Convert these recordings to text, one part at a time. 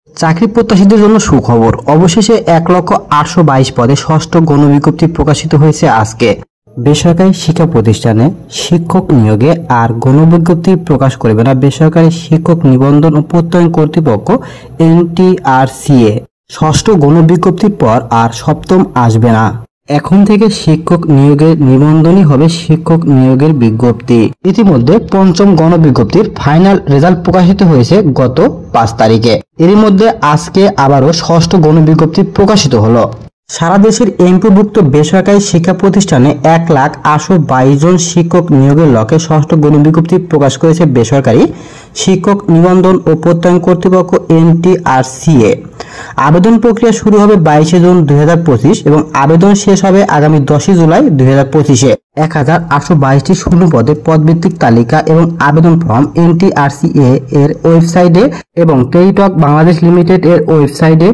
চাকরি প্রত্যাশীদের জন্য সুখবর, অবশেষে 1,822,000 পদে ষষ্ঠ গণবিজ্ঞপ্তি প্রকাশিত হয়েছে আজকে। বেসরকারি শিক্ষা প্রতিষ্ঠানে শিক্ষক নিয়োগে আর গণবিজ্ঞপ্তি প্রকাশ করবে না বেসরকারি শিক্ষক নিবন্ধন ও প্রত্যয়ন কর্তৃপক্ষ NTRCA। ষষ্ঠ গণবিজ্ঞপ্তির পর আর সপ্তম আসবে না। এখন থেকে শিক্ষক নিয়োগের নিবন্ধনই হবে শিক্ষক নিয়োগের বিজ্ঞপ্তি। ইতিমধ্যে পঞ্চম গণবিজ্ঞপ্তির ফাইনাল রেজাল্ট প্রকাশিত হয়েছে গত 5 তারিখে। এরই মধ্যে আজকে আবারও ষষ্ঠ গণবিজ্ঞপ্তি প্রকাশিত হলো। সারা দেশের এমপিভুক্ত বেসরকারি শিক্ষা প্রতিষ্ঠানে 1,822,000 জন শিক্ষক নিয়োগের লক্ষ্যে ষষ্ঠ গণবিজ্ঞপ্তি প্রকাশ করেছে বেসরকারি শিক্ষক নিবন্ধন ও প্রত্যয়ন কর্তৃপক্ষ NTRCA। আবেদন প্রক্রিয়া শুরু হবে 22 জুন 2025 এবং আবেদন শেষ হবে আগামী 10 জুলাই 2025-এ। 1,822টি শূন্য পদে পদভিত্তিক তালিকা এবং আবেদন ফর্ম NTRCA এর ওয়েবসাইটে এবং টেলিটক বাংলাদেশ লিমিটেড এর ওয়েবসাইটে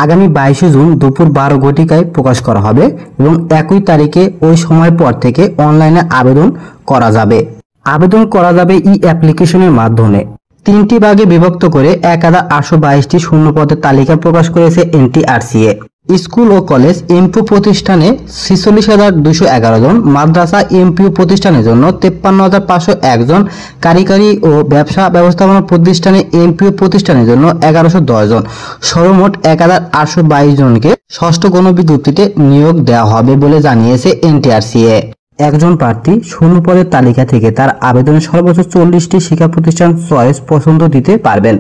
আগামী 22 জুন দুপুর 12 ঘটিকায় প্রকাশ করা হবে এবং একই তারিখে ওই সময় পর থেকে অনলাইনে আবেদন করা যাবে। আবেদন করা যাবে অ্যাপ্লিকেশনের মাধ্যমে। 3টি ভাগে বিভক্ত করে 1,822টি শূন্য পদের তালিকা প্রকাশ করেছে NTRCA। স্কুল ও কলেজ এমপিও প্রতিষ্ঠানে 46,211 জন, মাদ্রাসা এমপিও প্রতিষ্ঠানের জন্য 53,501 জন, কারিগরি ও ব্যবসা ব্যবস্থাপনা প্রতিষ্ঠানে এমপিও প্রতিষ্ঠানের জন্য 1,110 জন, সর্বমোট 1,822 জনকে ষষ্ঠ গণবিজ্ঞপ্তিতে নিয়োগ দেওয়া হবে বলে জানিয়েছে NTRCA। একজন প্রার্থী শূন্য পদের তালিকা থেকে তার আবেদনে সর্বোচ্চ 40টি শিক্ষা প্রতিষ্ঠান চয়েস পছন্দ দিতে পারবেন।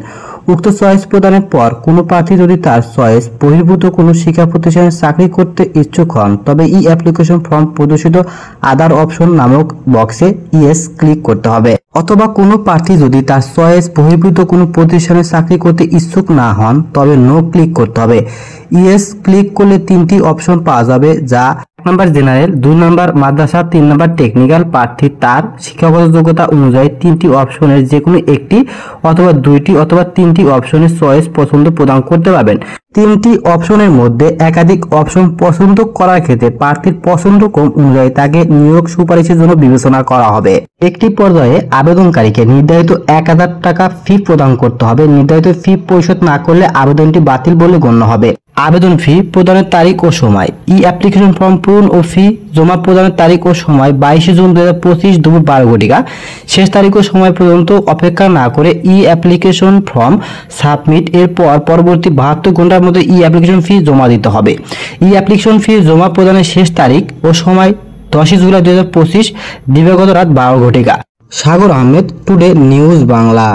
উক্ত চয়েস প্রদানের পর কোনো প্রার্থী যদি তার চয়েস বহির্ভূত কোনো শিক্ষা প্রতিষ্ঠানে চাকরি করতে ইচ্ছুক হন তবে অ্যাপ্লিকেশন ফর্ম প্রদর্শিত আদার অপশন নামক বক্সে ইয়েস ক্লিক করতে হবে। অথবা কোনো প্রার্থী যদি তার চয়েস বহির্ভূত কোনো প্রতিষ্ঠানে চাকরি করতে ইচ্ছুক না হন তবে নো ক্লিক করতে হবে। ইয়েস ক্লিক করলে 3টি অপশন পাওয়া যাবে, যা 1 নম্বর জেনারেল, 2 নম্বর মাদ্রাসা, 3 নম্বর টেকনিক্যাল। প্রার্থী তার শিক্ষাগত যোগ্যতা অনুযায়ী 3টি অপশনের যে কোনো একটি অথবা 2টি অথবা 3টি অপশনের চয়েস পছন্দ প্রদান করতে পারবেন। 3টি অপশনের মধ্যে একাধিক অপশন পছন্দ করার ক্ষেত্রে প্রার্থীর পছন্দ ক্রম অনুযায়ী তাকে নিয়োগ সুপারিশের জন্য বিবেচনা করা হবে। একটি পর্যায়ে আবেদনকারীকে নির্ধারিত 1,000 টাকা ফি প্রদান করতে হবে। নির্ধারিত ফি পরিশোধ না করলে আবেদনটি বাতিল বলে গণ্য হবে। আবেদন ফি প্রদানের তারিখ ও সময়। অ্যাপ্লিকেশন ফর্ম পূরণ ও ফি জমা প্রদানের তারিখ ও সময় 22 জুন 2025 দুপুর 12 ঘটিকা। শেষ তারিখ ও সময় পর্যন্ত অপেক্ষা না করে অ্যাপ্লিকেশন ফর্ম সাবমিট এর পর পরবর্তী 72 ঘন্টার মধ্যে অ্যাপ্লিকেশন ফি জমা দিতে হবে। অ্যাপ্লিকেশন ফি জমা প্রদানের শেষ তারিখ ও সময় 10 জুলাই 2025 দিবাগত রাত 12 ঘটিকা। সাগর আহমেদ, টুডে নিউজ বাংলা।